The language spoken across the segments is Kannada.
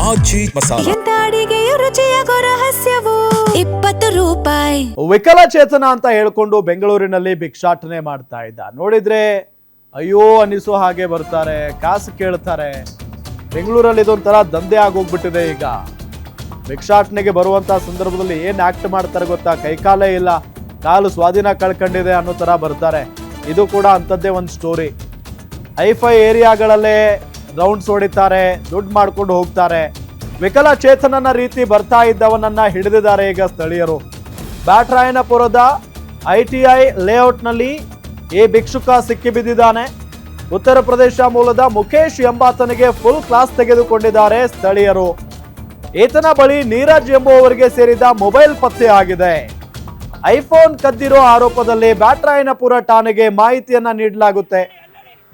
ಆಜಿ ಮಸಾಲ. ಎಂತ ಅಡಿಗೆಯ ರುಚಿಯಾಗೋ ರಹಸ್ಯವು 20 ರೂಪಾಯಿ. ವಿಕಲಚೇತನ ಅಂತ ಹೇಳ್ಕೊಂಡು ಬೆಂಗಳೂರಿನಲ್ಲಿ ಭಿಕ್ಷಾಟನೆ ಮಾಡ್ತಾ ಇದ್ದ. ನೋಡಿದ್ರೆ ಅಯ್ಯೋ ಅನಿಸೋ ಹಾಗೆ ಬರ್ತಾರೆ, ಕಾಸು ಕೇಳ್ತಾರೆ. ಬೆಂಗಳೂರಲ್ಲಿ ಇದೊಂಥರ ದಂಧೆ ಆಗೋಗ್ಬಿಟ್ಟಿದೆ ಈಗ. ಭಿಕ್ಷಾಟನೆಗೆ ಬರುವಂತ ಸಂದರ್ಭದಲ್ಲಿ ಏನ್ ಆಕ್ಟ್ ಮಾಡ್ತಾರೆ ಗೊತ್ತಾ? ಕೈಕಾಲೇ ಇಲ್ಲ, ಕಾಲು ಸ್ವಾಧೀನ ಕಳ್ಕೊಂಡಿದೆ ಅನ್ನೋ ತರ ಬರ್ತಾರೆ. ಇದು ಕೂಡ ಅಂಥದ್ದೇ ಒಂದು ಸ್ಟೋರಿ. ಹೈಫೈ ಏರಿಯಾಗಳಲ್ಲೇ ರೌಂಡ್ಸ್ ಹೊಡಿತಾರೆ, ದುಡ್ಡು ಮಾಡ್ಕೊಂಡು ಹೋಗ್ತಾರೆ. ವಿಕಲಚೇತನನ ರೀತಿ ಬರ್ತಾ ಇದ್ದವನನ್ನ ಹಿಡಿದಿದ್ದಾರೆ ಈಗ ಸ್ಥಳೀಯರು. ಬ್ಯಾಟರಾಯನಪುರದ ITI ಲೇಔಟ್ನಲ್ಲಿ ಈ ಭಿಕ್ಷುಕ ಸಿಕ್ಕಿಬಿದ್ದಿದ್ದಾನೆ. ಉತ್ತರ ಪ್ರದೇಶ ಮೂಲದ ಮುಖೇಶ್ ಎಂಬಾತನಿಗೆ ಫುಲ್ ಕ್ಲಾಸ್ ತೆಗೆದುಕೊಂಡಿದ್ದಾರೆ ಸ್ಥಳೀಯರು. ಈತನ ಬಳಿ ನೀರಜ್ ಎಂಬುವವರಿಗೆ ಸೇರಿದ ಮೊಬೈಲ್ ಪತ್ತೆ ಆಗಿದೆ. ಐಫೋನ್ ಕದ್ದಿರೋ ಆರೋಪದಲ್ಲಿ ಬ್ಯಾಟರಾಯನಪುರ ಠಾಣೆಗೆ ಮಾಹಿತಿಯನ್ನ ನೀಡಲಾಗುತ್ತೆ.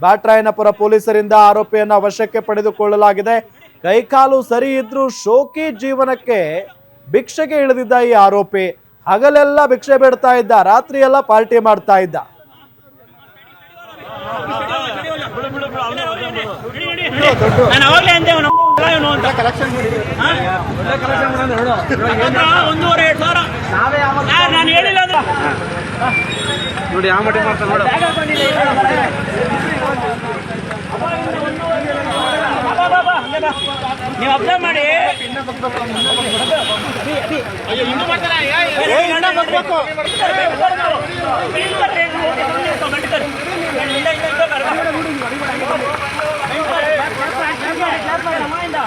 ಬ್ಯಾಟರಾಯನಪುರ ಪೊಲೀಸರಿಂದ ಆರೋಪಿಯನ್ನ ವಶಕ್ಕೆ ಪಡೆದುಕೊಳ್ಳಲಾಗಿದೆ. ಕೈಕಾಲು ಸರಿ ಇದ್ರೂ ಶೋಕಿ ಜೀವನಕ್ಕೆ ಭಿಕ್ಷೆಗೆ ಇಳಿದಿದ್ದ ಈ ಆರೋಪಿ ಹಗಲೆಲ್ಲ ಭಿಕ್ಷೆ ಬೇಡ್ತಾ ಇದ್ದ, ರಾತ್ರಿ ಎಲ್ಲ ಪಾರ್ಟಿ ಮಾಡ್ತಾ ಇದ್ದ. ನೋಡಿ ಯಾವ ಮಟ್ಟ ಮಾಡ್ತಾರೆ ನೋಡ. ನೀವು ಅಬ್ಸರ್ವ್ ಮಾಡಿ.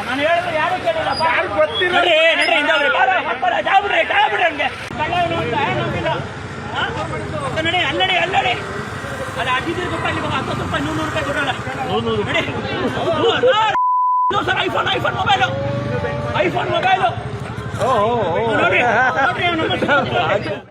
ನಾನು ಹೇಳಿದ್ರೆ ಯಾರು ಕೇಳಿಲ್ಲ. ನಡಿ ಅಲ್ಲಡಿ ಅಲ್ಲಡಿ ಅಲ್ಲ 15 ರೂಪಾಯಿ 10 ರೂಪಾಯಿ 100 ರೂಪಾಯಿ ಕೊಡೋಣ. ಸರ್ ಐಫೋನ್ ಮೊಬೈಲು ನೋಡಿ ನೋಡಿ